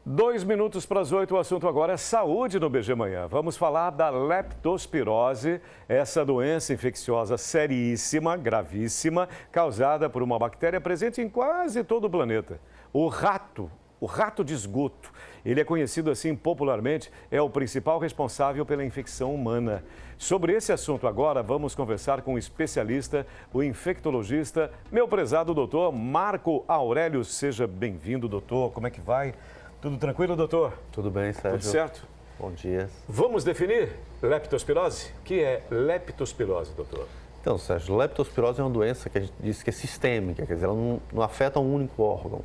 2 minutos para as 8, o assunto agora é saúde no BG Manhã. Vamos falar da leptospirose, essa doença infecciosa seríssima, gravíssima, causada por uma bactéria presente em quase todo o planeta. O rato de esgoto, ele é conhecido assim popularmente, é o principal responsável pela infecção humana. Sobre esse assunto agora, vamos conversar com o especialista, o infectologista, meu prezado doutor Marco Aurélio. Seja bem-vindo, doutor. Como é que vai? Tudo tranquilo, doutor? Tudo bem, Sérgio. Tudo certo? Bom dia. Vamos definir leptospirose? O que é leptospirose, doutor? Então, Sérgio, leptospirose é uma doença que a gente diz que é sistêmica, quer dizer, ela não afeta um único órgão.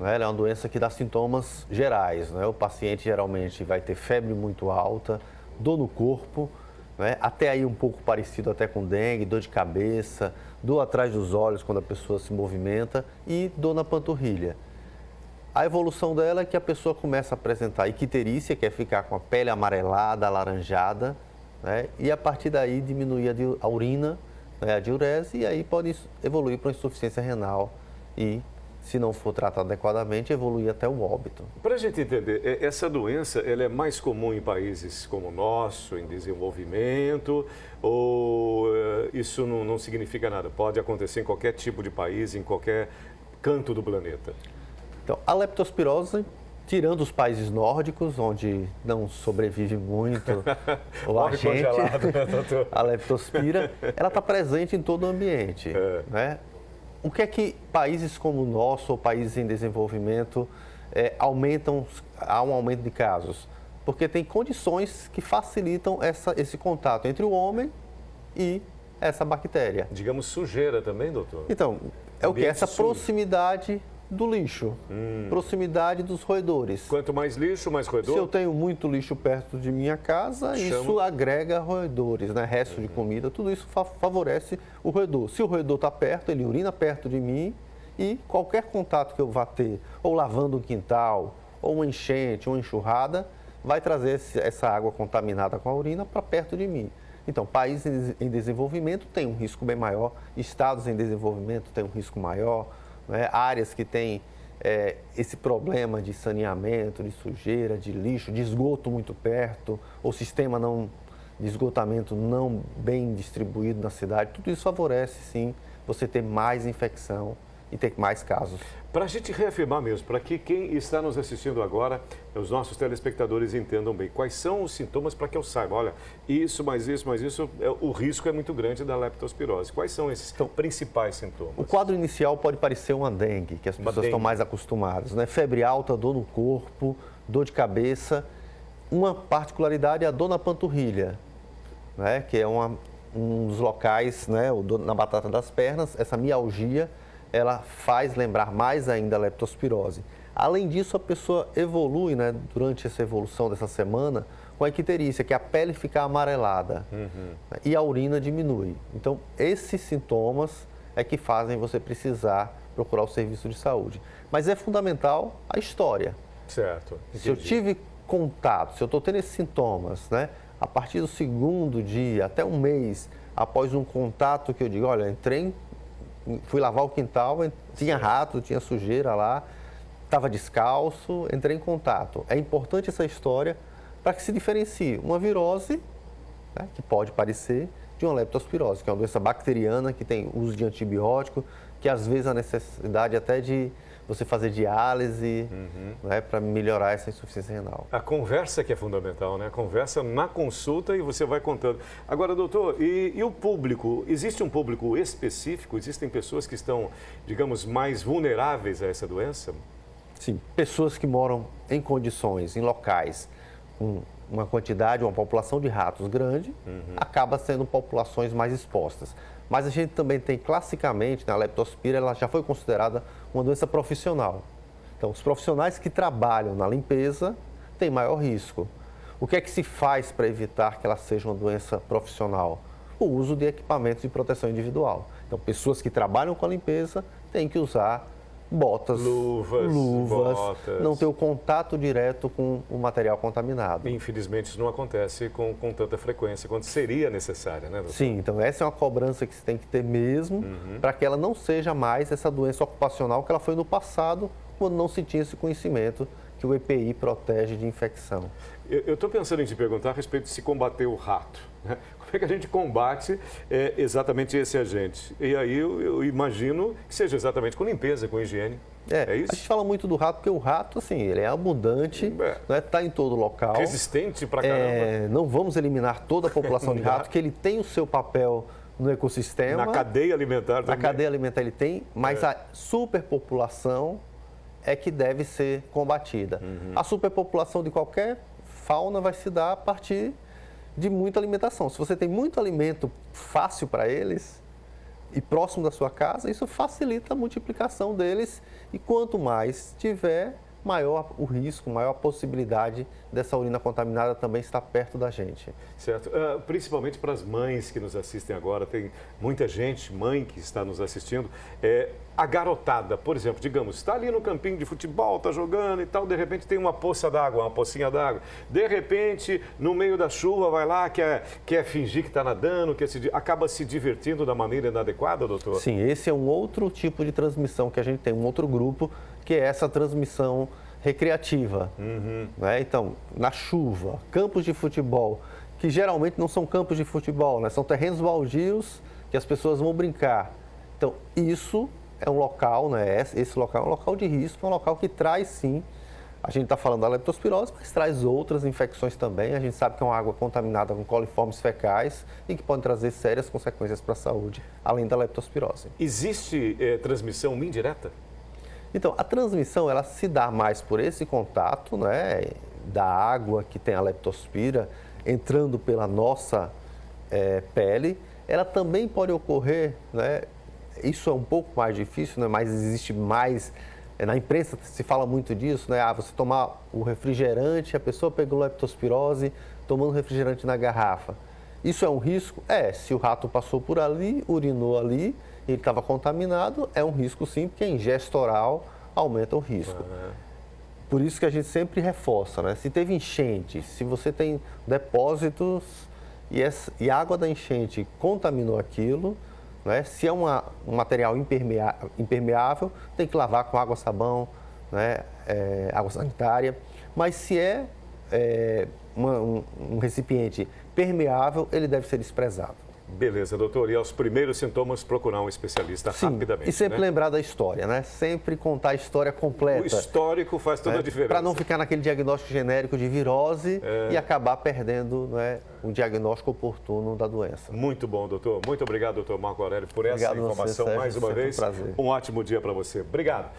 Né? Ela é uma doença que dá sintomas gerais. Né? O paciente geralmente vai ter febre muito alta, dor no corpo, né? Até aí um pouco parecido até com dengue, dor de cabeça, dor atrás dos olhos quando a pessoa se movimenta e dor na panturrilha. A evolução dela é que a pessoa começa a apresentar icterícia, que é ficar com a pele amarelada, alaranjada, né? E a partir daí diminuir a urina, né? A diurese, e aí pode evoluir para uma insuficiência renal e, se não for tratado adequadamente, evoluir até o óbito. Para a gente entender, essa doença ela é mais comum em países como o nosso, em desenvolvimento, ou isso não significa nada? Pode acontecer em qualquer tipo de país, em qualquer canto do planeta? Então, a leptospirose, tirando os países nórdicos, onde não sobrevive muito o agente, a leptospira, ela está presente em todo o ambiente. Né? O que é que países como o nosso, ou países em desenvolvimento, há um aumento de casos? Porque tem condições que facilitam esse contato entre o homem e essa bactéria. Digamos sujeira também, doutor? Então, é o que? Essa proximidade do lixo, proximidade dos roedores. Quanto mais lixo, mais roedor? Se eu tenho muito lixo perto de minha casa, isso agrega roedores, né? Resto de comida, tudo isso favorece o roedor. Se o roedor está perto, ele urina perto de mim e qualquer contato que eu vá ter, ou lavando um quintal, ou uma enchente, uma enxurrada, vai trazer essa água contaminada com a urina para perto de mim. Então, países em desenvolvimento têm um risco bem maior, estados em desenvolvimento têm um risco maior, né? Áreas que têm esse problema de saneamento, de sujeira, de lixo, de esgoto muito perto, ou sistema de esgotamento não bem distribuído na cidade, tudo isso favorece, sim, você ter mais infecção e ter mais casos. Para a gente reafirmar mesmo, para que quem está nos assistindo agora, os nossos telespectadores entendam bem, quais são os sintomas para que eu saiba, olha, isso, o risco é muito grande da leptospirose. Quais são esses principais sintomas? O quadro inicial pode parecer uma dengue, que as pessoas estão mais acostumadas, né? Febre alta, dor no corpo, dor de cabeça. Uma particularidade é a dor na panturrilha, né? Que é um dos locais, né? Na batata das pernas, essa mialgia, ela faz lembrar mais ainda a leptospirose. Além disso, a pessoa evolui, né, durante essa evolução dessa semana, com a icterícia, que é a pele fica amarelada e a urina diminui. Então, esses sintomas é que fazem você precisar procurar o serviço de saúde. Mas é fundamental a história. Certo. Entendi. Se eu tive contato, se eu estou tendo esses sintomas, né, a partir do segundo dia, até um mês, após um contato que eu digo, olha, fui lavar o quintal, tinha rato, tinha sujeira lá, estava descalço, entrei em contato. É importante essa história para que se diferencie uma virose, né, que pode parecer, de uma leptospirose, que é uma doença bacteriana que tem uso de antibiótico, que às vezes a necessidade até de você fazer diálise, né, para melhorar essa insuficiência renal. A conversa que é fundamental, né? A conversa na consulta e você vai contando. Agora, doutor, e o público? Existe um público específico? Existem pessoas que estão, digamos, mais vulneráveis a essa doença? Sim, pessoas que moram em condições, em locais com uma quantidade, uma população de ratos grande, acaba sendo populações mais expostas. Mas a gente também tem, classicamente, a leptospira, ela já foi considerada uma doença profissional. Então, os profissionais que trabalham na limpeza têm maior risco. O que é que se faz para evitar que ela seja uma doença profissional? O uso de equipamentos de proteção individual. Então, pessoas que trabalham com a limpeza têm que usar botas, luvas, botas. Não ter o contato direto com o material contaminado. Infelizmente, isso não acontece com tanta frequência quanto seria necessária, né, doutor? Sim, então essa é uma cobrança que se tem que ter mesmo, para que ela não seja mais essa doença ocupacional que ela foi no passado, quando não se tinha esse conhecimento, que que o EPI protege de infecção. Eu estou pensando em te perguntar a respeito de se combater o rato, né? Como é que a gente combate exatamente esse agente? E aí eu imagino que seja exatamente com limpeza, com higiene. É isso? A gente fala muito do rato porque o rato, assim, ele é abundante, está em todo local. Resistente pra caramba. Não vamos eliminar toda a população de rato, que ele tem o seu papel no ecossistema. Na cadeia alimentar também. Na cadeia alimentar ele tem, mas a superpopulação é que deve ser combatida. A superpopulação de qualquer fauna vai se dar a partir de muita alimentação. Se você tem muito alimento fácil para eles e próximo da sua casa, isso facilita a multiplicação deles e quanto mais tiver, maior o risco, maior a possibilidade dessa urina contaminada também estar perto da gente. Certo. Principalmente para as mães que nos assistem agora, tem muita gente, mãe que está nos assistindo, a garotada, por exemplo, digamos, está ali no campinho de futebol, está jogando e tal, de repente tem uma poça d'água, uma pocinha d'água, de repente, no meio da chuva, vai lá, quer fingir que está nadando, acaba se divertindo da maneira inadequada, doutor? Sim, esse é um outro tipo de transmissão que a gente tem, um outro grupo, que é essa transmissão recreativa. Né? Então, na chuva, campos de futebol, que geralmente não são campos de futebol, né? São terrenos baldios que as pessoas vão brincar. Então, isso é um local, né? Esse local é um local de risco, é um local que traz, sim, a gente está falando da leptospirose, mas traz outras infecções também. A gente sabe que é uma água contaminada com coliformes fecais e que pode trazer sérias consequências para a saúde, além da leptospirose. Existe transmissão indireta? Então, a transmissão, ela se dá mais por esse contato, né, da água que tem a leptospira entrando pela nossa pele. Ela também pode ocorrer, né, isso é um pouco mais difícil, né, mas existe mais, na imprensa se fala muito disso, né, você tomar o refrigerante, a pessoa pegou leptospirose tomando refrigerante na garrafa. Isso é um risco? Se o rato passou por ali, urinou ali, ele estava contaminado, é um risco sim, porque a ingesta oral aumenta o risco. Por isso que a gente sempre reforça, né? Se teve enchente, se você tem depósitos e a água da enchente contaminou aquilo, né? Se é um material impermeável, tem que lavar com água, sabão, né? Água sanitária. Mas se um recipiente permeável, ele deve ser desprezado. Beleza, doutor. E aos primeiros sintomas, procurar um especialista rapidamente. E sempre lembrar da história, né? Sempre contar a história completa. O histórico faz toda a diferença. Para não ficar naquele diagnóstico genérico de virose e acabar perdendo, né, um diagnóstico oportuno da doença. Muito bom, doutor. Muito obrigado, doutor Marco Aurélio, por essa informação mais uma vez. Um ótimo dia para você. Obrigado.